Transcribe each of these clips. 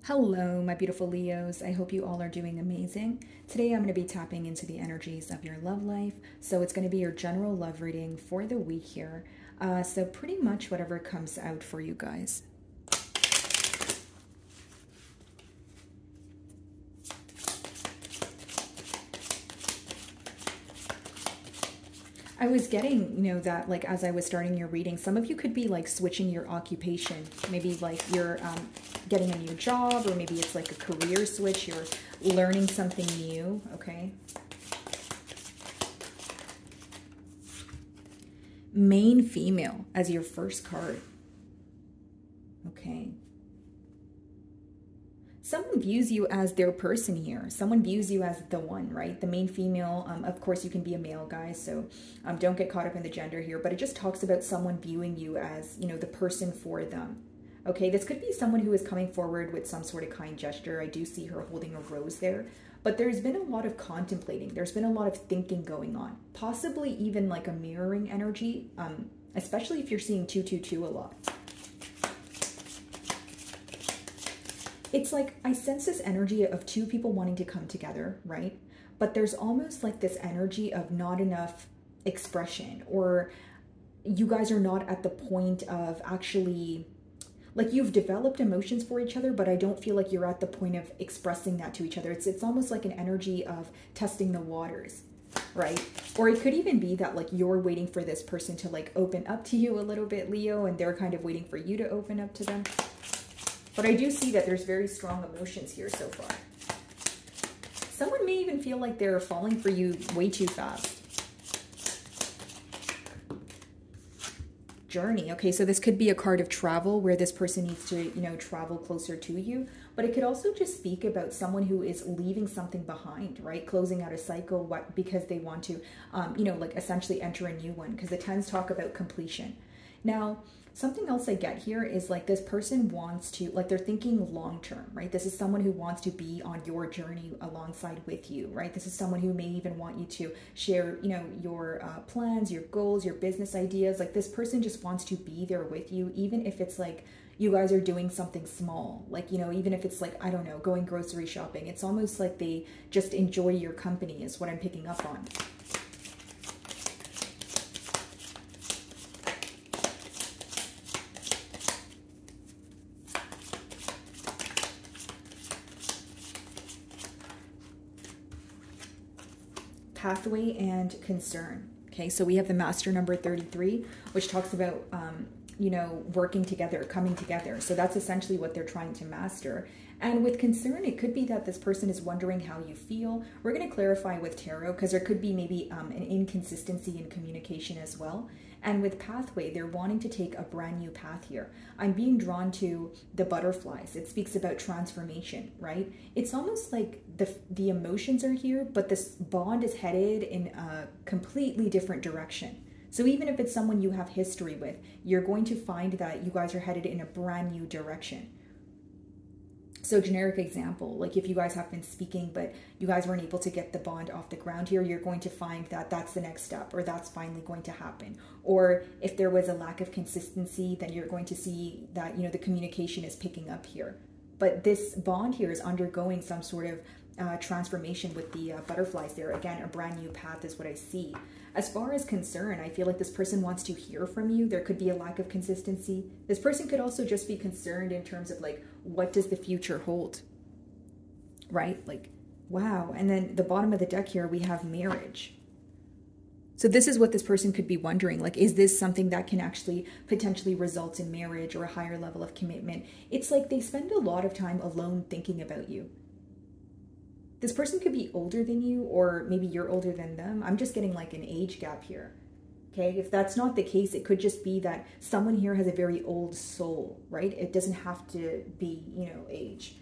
Hello, my beautiful Leos. I hope you all are doing amazing. Today I'm going to be tapping into the energies of your love life. So it's going to be your general love reading for the week here. So pretty much whatever comes out for you guys. I was getting, that like as I was starting your reading, some of you could be like switching your occupation. Maybe like you're getting a new job, or maybe it's like a career switch. You're learning something new, okay? Main female as your first card. Okay. Someone views you as their person here. Someone views you as the one, right? The main female. Of course, you can be a male, guys, so don't get caught up in the gender here. But it just talks about someone viewing you as, the person for them. Okay, this could be someone who is coming forward with some sort of kind gesture. I do see her holding a rose there. But there's been a lot of contemplating. There's been a lot of thinking going on. Possibly even like a mirroring energy, especially if you're seeing 222 a lot. It's like I sense this energy of two people wanting to come together, right? But there's almost like this energy of not enough expression, or you guys are not at the point of actually, like, you've developed emotions for each other, but I don't feel like you're at the point of expressing that to each other. It's almost like an energy of testing the waters, right? Or it could even be that like you're waiting for this person to like open up to you a little bit, Leo, and they're kind of waiting for you to open up to them. But I do see that there's very strong emotions here so far. Someone may even feel like they're falling for you way too fast. Journey. Okay, so this could be a card of travel where this person needs to, travel closer to you. But it could also just speak about someone who is leaving something behind, right? Closing out a cycle because they want to, like essentially enter a new one, because the tens talk about completion. Now, something else I get here is like this person wants to, like, they're thinking long term, right? This is someone who wants to be on your journey alongside with you, right? This is someone who may even want you to share, your plans, your goals, your business ideas. Like, this person just wants to be there with you, even if it's like you guys are doing something small, like, even if it's like, I don't know, going grocery shopping. It's almost like they just enjoy your company is what I'm picking up on. Pathway and concern. Okay, so we have the master number 33, which talks about, working together, coming together. So that's essentially what they're trying to master. And with concern, it could be that this person is wondering how you feel. We're going to clarify with tarot because there could be maybe an inconsistency in communication as well. And with pathway, they're wanting to take a brand new path here. I'm being drawn to the butterflies. It speaks about transformation, right? It's almost like the emotions are here, but this bond is headed in a completely different direction. So even if it's someone you have history with, you're going to find that you guys are headed in a brand new direction. So generic example, like if you guys have been speaking, but you guys weren't able to get the bond off the ground here, you're going to find that that's the next step, or that's finally going to happen. Or if there was a lack of consistency, then you're going to see that, the communication is picking up here. But this bond here is undergoing some sort of transformation with the butterflies there. Again, a brand new path is what I see. As far as concern, I feel like this person wants to hear from you. There could be a lack of consistency. This person could also just be concerned in terms of like, what does the future hold? Right? Like, wow. And then the bottom of the deck here, we have marriage. So this is what this person could be wondering, like, is this something that can actually potentially result in marriage or a higher level of commitment? It's like they spend a lot of time alone thinking about you. This person could be older than you, or maybe you're older than them. I'm just getting like an age gap here. Okay, if that's not the case, it could just be that someone here has a very old soul, right? It doesn't have to be, age.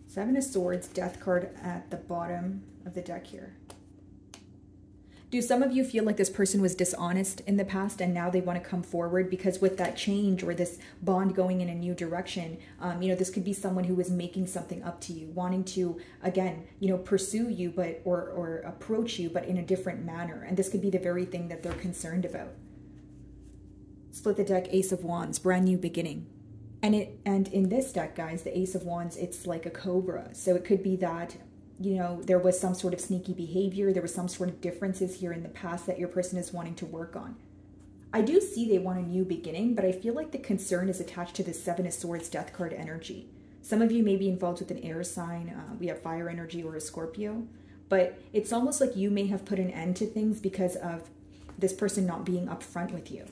Seven of Swords, Death card at the bottom of the deck here. Do some of you feel like this person was dishonest in the past and now they want to come forward? Because with that change or this bond going in a new direction, this could be someone who is making something up to you, wanting to, again, pursue you, but or approach you, but in a different manner. And this could be the very thing that they're concerned about. Split the deck, Ace of Wands, brand new beginning. And in this deck, guys, the Ace of Wands, it's like a cobra. So it could be that, you know, there was some sort of sneaky behavior. There was some sort of differences here in the past that your person is wanting to work on. I do see they want a new beginning, but I feel like the concern is attached to the Seven of Swords death card energy. Some of you may be involved with an air sign. We have fire energy or a Scorpio. But it's almost like you may have put an end to things because of this person not being upfront with you.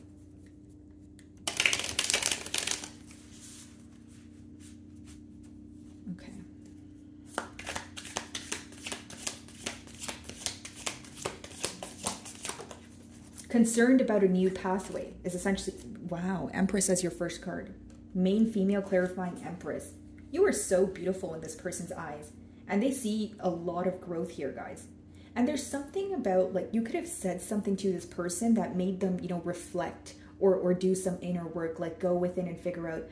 Okay. Concerned about a new pathway is essentially, wow, Empress as your first card. Main female clarifying Empress. You are so beautiful in this person's eyes. And they see a lot of growth here, guys. And there's something about, like, you could have said something to this person that made them, you know, reflect or do some inner work, like go within and figure out,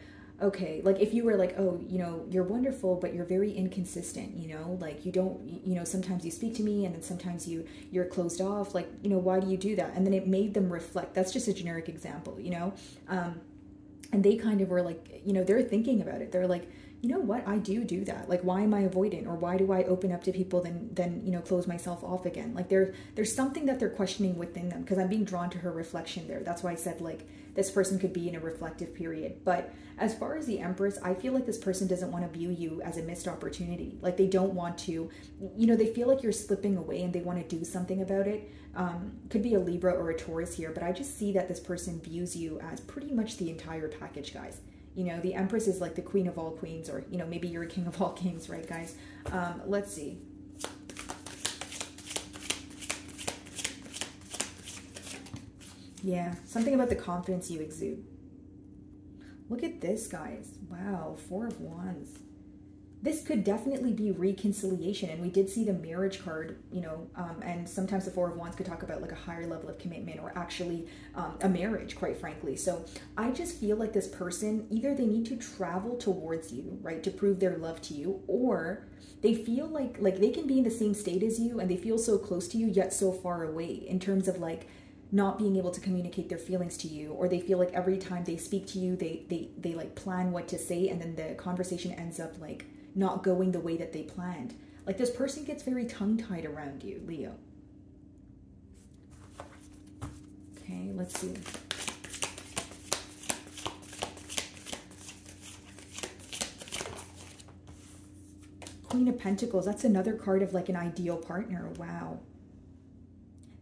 okay, like if you were like, oh, you know, you're wonderful, but you're very inconsistent, you know, like you don't, you know, sometimes you speak to me and then sometimes you're closed off, like, you know, why do you do that? And then it made them reflect. That's just a generic example, you know? And they kind of were like, you know, they're thinking about it. They're like, you know what, I do that. Like, why am I avoidant? Or why do I open up to people then you know, close myself off again? Like there's something that they're questioning within them, because I'm being drawn to her reflection there. That's why I said, like, this person could be in a reflective period. But as far as the Empress, I feel like this person doesn't want to view you as a missed opportunity. Like they don't want to, you know, they feel like you're slipping away and they want to do something about it. Could be a Libra or a Taurus here, but I just see that this person views you as pretty much the entire package, guys. You know, the Empress is like the queen of all queens, or, you know, maybe you're a king of all kings, right, guys? Let's see. Yeah, something about the confidence you exude. Look at this, guys. Wow, Four of Wands. This could definitely be reconciliation. And we did see the marriage card, you know, and sometimes the Four of Wands could talk about like a higher level of commitment, or actually a marriage, quite frankly. So I just feel like this person, either they need to travel towards you, right, to prove their love to you, or they feel like they can be in the same state as you and they feel so close to you yet so far away, in terms of like not being able to communicate their feelings to you, or they feel like every time they speak to you, they like plan what to say, and then the conversation ends up like not going the way that they planned. Like this person gets very tongue-tied around you, Leo. Okay, let's see. Queen of Pentacles, that's another card of like an ideal partner. Wow.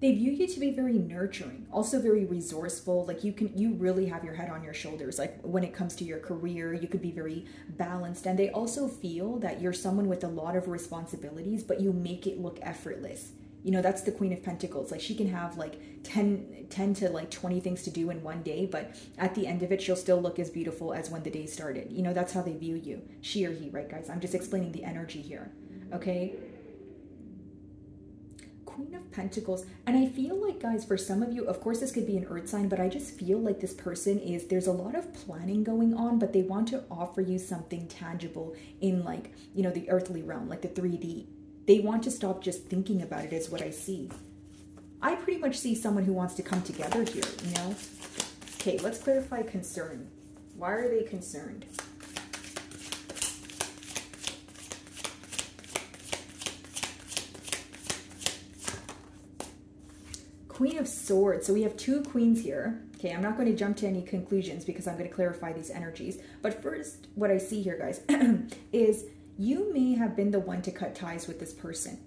They view you to be very nurturing, also very resourceful. Like you really have your head on your shoulders. Like when it comes to your career, you could be very balanced. And they also feel that you're someone with a lot of responsibilities, but you make it look effortless. You know, that's the Queen of Pentacles. Like she can have like 10 to like 20 things to do in one day, but at the end of it, she'll still look as beautiful as when the day started. You know, that's how they view you. She or he, right, guys? I'm just explaining the energy here, okay? Queen of Pentacles. And I feel like, guys, for some of you, of course, this could be an earth sign, but I just feel like this person is, there's a lot of planning going on, but they want to offer you something tangible in like, you know, the earthly realm, like the 3D. They want to stop just thinking about it, is what I see. I pretty much see someone who wants to come together here, you know? Okay, let's clarify concern. Why are they concerned? Queen of Swords. So we have two queens here. Okay, I'm not going to jump to any conclusions because I'm going to clarify these energies. But first, what I see here, guys, is you may have been the one to cut ties with this person.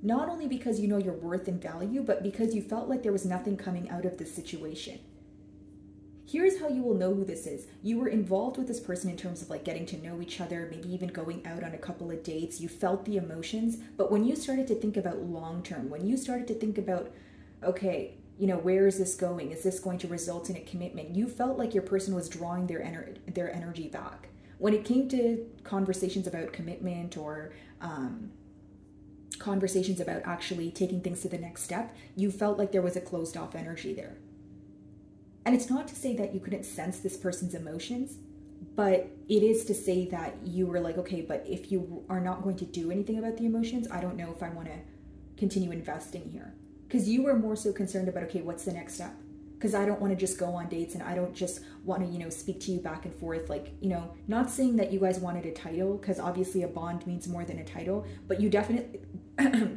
Not only because you know your worth and value, but because you felt like there was nothing coming out of this situation. Here's how you will know who this is. You were involved with this person in terms of like getting to know each other, maybe even going out on a couple of dates. You felt the emotions. But when you started to think about long-term, when you started to think about, okay, you know, where is this going? Is this going to result in a commitment? You felt like your person was drawing their energy back. When it came to conversations about commitment, or conversations about actually taking things to the next step, you felt like there was a closed off energy there. And it's not to say that you couldn't sense this person's emotions, but it is to say that you were like, okay, but if you are not going to do anything about the emotions, I don't know if I want to continue investing here. Because you were more so concerned about, okay, what's the next step? because I don't want to just go on dates and I don't just want to, you know, speak to you back and forth. Like, you know, not saying that you guys wanted a title, because obviously a bond means more than a title, but you definitely,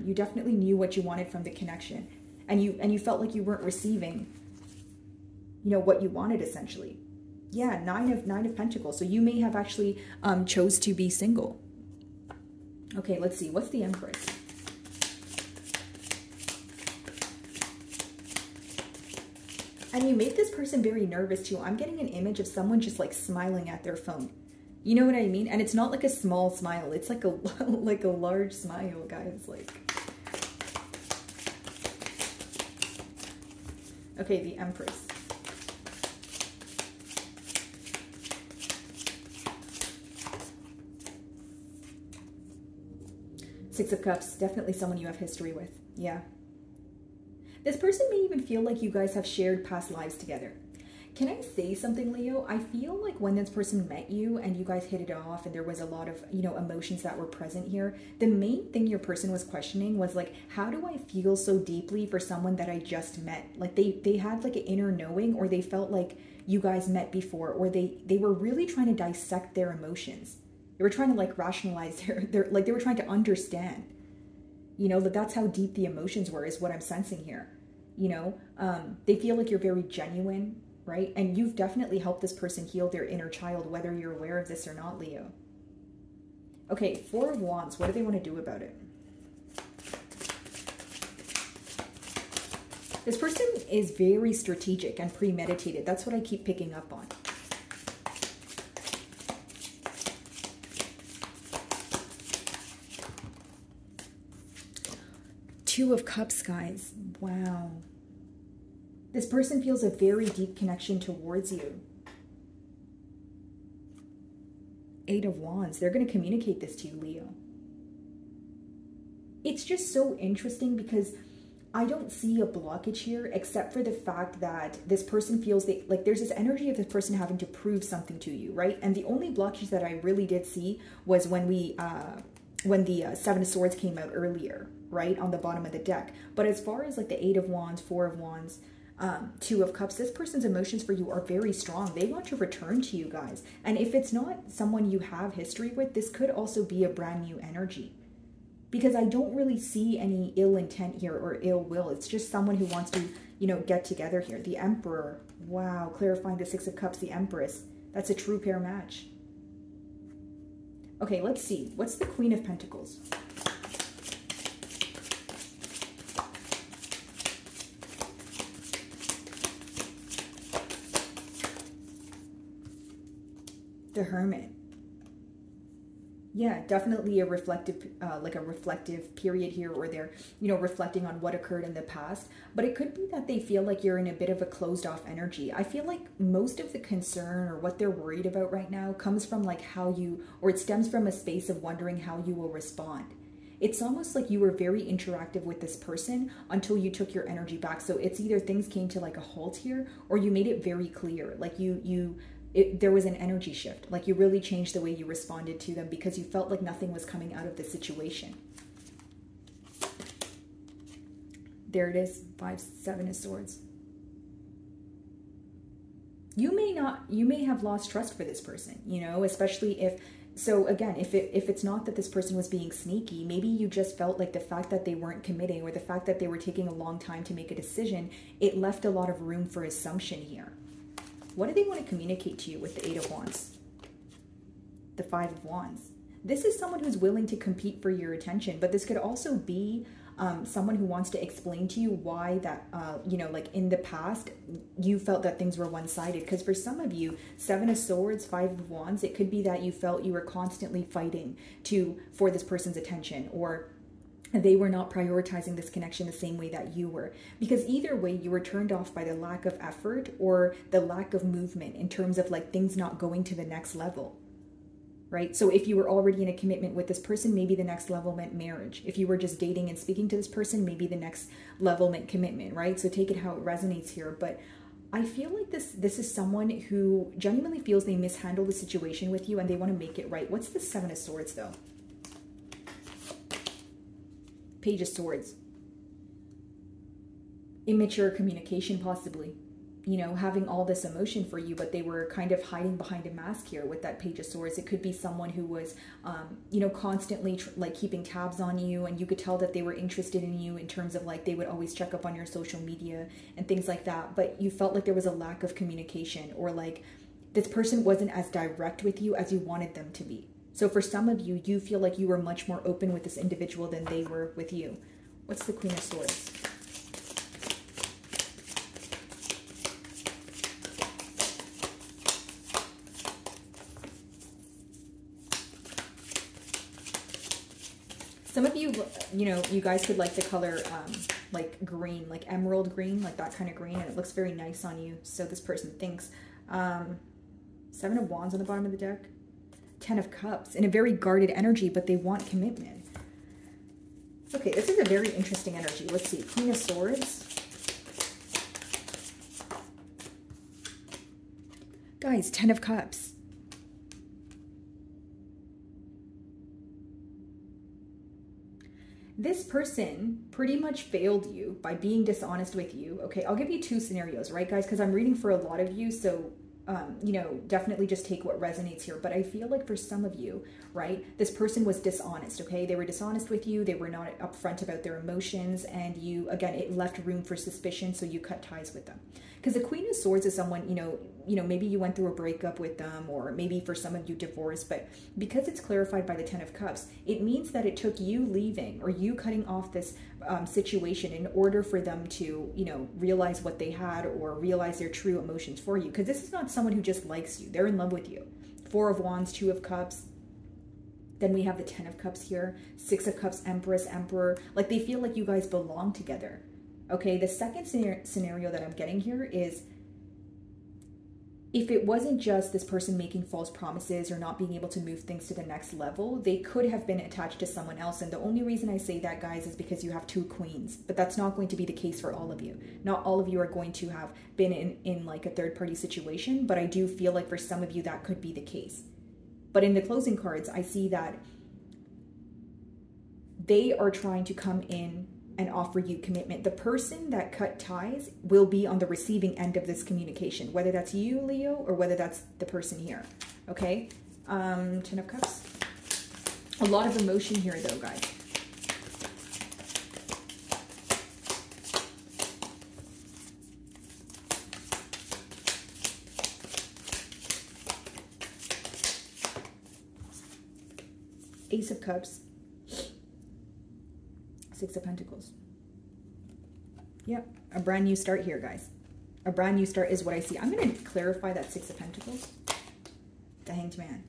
you definitely knew what you wanted from the connection, and you felt like you weren't receiving, you know, what you wanted essentially. Yeah, nine of Pentacles. So you may have actually chose to be single. Okay, let's see. What's the Empress? And you make this person very nervous too. I'm getting an image of someone just like smiling at their phone. You know what I mean? And it's not like a small smile. It's like a like a large smile, guys. Like, okay, the Empress. Six of Cups, definitely someone you have history with. Yeah. This person may even feel like you guys have shared past lives together. Can I say something, Leo? I feel like when this person met you and you guys hit it off and there was a lot of, you know, emotions that were present here, the main thing your person was questioning was like, how do I feel so deeply for someone that I just met? Like they had like an inner knowing, or they felt like you guys met before, or they were really trying to dissect their emotions. They were trying to like rationalize their like they were trying to understand, you know, that's how deep the emotions were, is what I'm sensing here. You know, they feel like you're very genuine, right? And you've definitely helped this person heal their inner child, whether you're aware of this or not, Leo. Okay, Four of Wands. What do they want to do about it? This person is very strategic and premeditated. That's what I keep picking up on. Two of Cups, guys. Wow. This person feels a very deep connection towards you. Eight of Wands. They're going to communicate this to you, Leo. It's just so interesting because I don't see a blockage here, except for the fact that this person feels like there's this energy of this person having to prove something to you, right? And the only blockage that I really did see was when the Seven of Swords came out earlier, right, on the bottom of the deck. But as far as like the Eight of Wands, Four of Wands, Two of Cups, this person's emotions for you are very strong. They want to return to you guys. And if it's not someone you have history with, this could also be a brand new energy. Because I don't really see any ill intent here or ill will. It's just someone who wants to, you know, get together here. The Emperor. Wow. Clarifying the Six of Cups, the Empress. That's a true pair match. Okay, let's see. What's the Queen of Pentacles? The Hermit. Yeah, definitely a reflective, like a reflective period here, or they're, you know, reflecting on what occurred in the past. But it could be that they feel like you're in a bit of a closed off energy. I feel like most of the concern or what they're worried about right now comes from like how you, or it stems from a space of wondering how you will respond. It's almost like you were very interactive with this person until you took your energy back. So it's either things came to like a halt here, or you made it very clear. Like there was an energy shift. Like you really changed the way you responded to them because you felt like nothing was coming out of the situation. There it is. Seven of Swords. You may have lost trust for this person, you know, especially if, so again, if it's not that this person was being sneaky, maybe you just felt like the fact that they weren't committing, or the fact that they were taking a long time to make a decision, it left a lot of room for assumption here. What do they want to communicate to you with the Eight of Wands? The Five of Wands. This is someone who's willing to compete for your attention, but this could also be someone who wants to explain to you why that, you know, like in the past, you felt that things were one-sided. Because for some of you, Seven of Swords, Five of Wands, it could be that you felt you were constantly fighting for this person's attention, or they were not prioritizing this connection the same way that you were. Because either way, you were turned off by the lack of effort or the lack of movement in terms of like things not going to the next level, right? So if you were already in a commitment with this person, maybe the next level meant marriage. If you were just dating and speaking to this person, maybe the next level meant commitment, right? So take it how it resonates here. But I feel like this is someone who genuinely feels they mishandled the situation with you and they want to make it right. What's the Seven of Swords though? Page of Swords. Immature communication, possibly. you know, having all this emotion for you, but they were kind of hiding behind a mask here with that Page of Swords. It could be someone who was, you know, constantly like keeping tabs on you, and you could tell that they were interested in you in terms of like they would always check up on your social media and things like that. But you felt like there was a lack of communication, or like this person wasn't as direct with you as you wanted them to be. So for some of you, you feel like you were much more open with this individual than they were with you. What's the Queen of Swords? Some of you, you know, you guys could like the color like green, like emerald green, like that kind of green, and it looks very nice on you. So this person thinks. 7 of Wands on the bottom of the deck. 10 of Cups, in a very guarded energy, but they want commitment. Okay, this is a very interesting energy. Let's see. Queen of Swords. Guys, 10 of Cups. This person pretty much failed you by being dishonest with you. Okay, I'll give you 2 scenarios, right, guys? Because I'm reading for a lot of you, so you know, definitely just take what resonates here. But I feel like for some of you, right, this person was dishonest, okay? They were dishonest with you. They were not upfront about their emotions. And you, again, it left room for suspicion, so you cut ties with them. Because the Queen of Swords is someone, you know, maybe you went through a breakup with them, or maybe for some of you divorce. But because it's clarified by the 10 of Cups, it means that it took you leaving or you cutting off this situation in order for them to, you know, realize what they had or realize their true emotions for you. Because this is not someone who just likes you. They're in love with you. 4 of Wands, 2 of Cups. Then we have the 10 of Cups here. 6 of Cups, Empress, Emperor. Like they feel like you guys belong together. Okay, the second scenario that I'm getting here is if it wasn't just this person making false promises or not being able to move things to the next level, they could have been attached to someone else. And the only reason I say that, guys, is because you have 2 queens. But that's not going to be the case for all of you. Not all of you are going to have been in like a third-party situation, but I do feel like for some of you that could be the case. But in the closing cards, I see that they are trying to come in and offer you commitment. The person that cut ties will be on the receiving end of this communication, whether that's you, Leo, or whether that's the person here, okay? 10 of Cups. A lot of emotion here, though, guys. Ace of Cups. 6 of Pentacles. Yep, a brand new start here, guys. A brand new start is what I see. I'm going to clarify that 6 of Pentacles. The Hanged Man.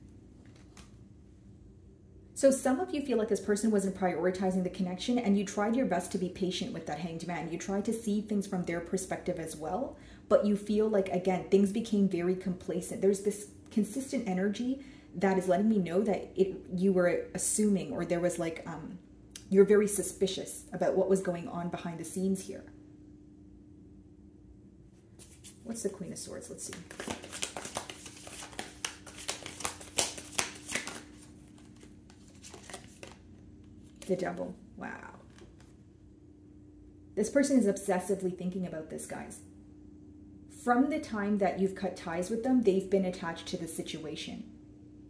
So some of you feel like this person wasn't prioritizing the connection, and you tried your best to be patient with that Hanged Man. You tried to see things from their perspective as well, but you feel like, again, things became very complacent. There's this consistent energy that is letting me know that you were assuming, or there was like, you're very suspicious about what was going on behind the scenes here. What's the Queen of Swords? Let's see. The Devil. Wow. This person is obsessively thinking about this, guys. From the time that you've cut ties with them, they've been attached to the situation.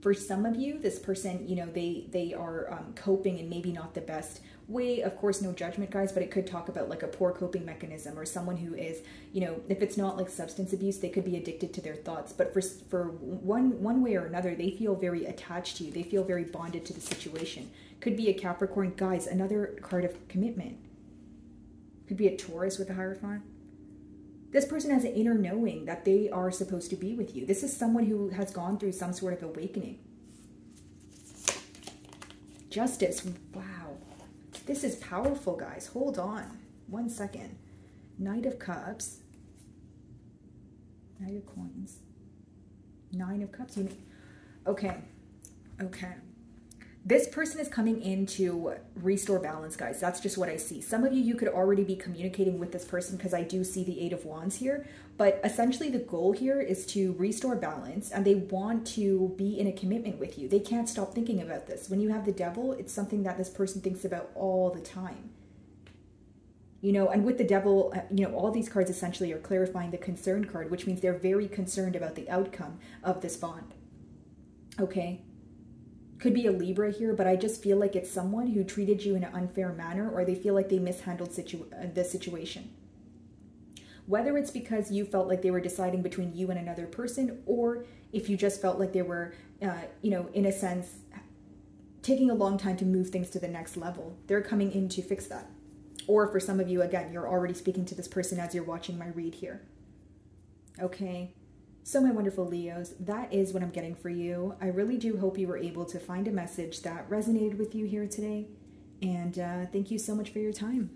For some of you, this person, you know, they are coping in maybe not the best way. Of course, no judgment, guys, but it could talk about like a poor coping mechanism, or someone who is, you know, if it's not like substance abuse, they could be addicted to their thoughts. But for one way or another, they feel very attached to you. They feel very bonded to the situation. Could be a Capricorn, guys, another card of commitment. Could be a Taurus with a Hierophant. This person has an inner knowing that they are supposed to be with you. This is someone who has gone through some sort of awakening. Justice. Wow. This is powerful, guys. Hold on. 1 second. Knight of Cups. Knight of Coins. 9 of Cups. Okay. Okay. This person is coming in to restore balance, guys. That's just what I see. Some of you, you could already be communicating with this person, because I do see the 8 of Wands here. But essentially the goal here is to restore balance, and they want to be in a commitment with you. They can't stop thinking about this. When you have the Devil, it's something that this person thinks about all the time. You know, and with the devil, you know, all these cards essentially are clarifying the concern card, which means they're very concerned about the outcome of this bond. Okay? Could be a Libra here, but I just feel like it's someone who treated you in an unfair manner, or they feel like they mishandled the situation. Whether it's because you felt like they were deciding between you and another person, or if you just felt like they were, you know, in a sense, taking a long time to move things to the next level. They're coming in to fix that. Or for some of you, again, you're already speaking to this person as you're watching my read here. Okay, so my wonderful Leos, that is what I'm getting for you. I really do hope you were able to find a message that resonated with you here today. And thank you so much for your time.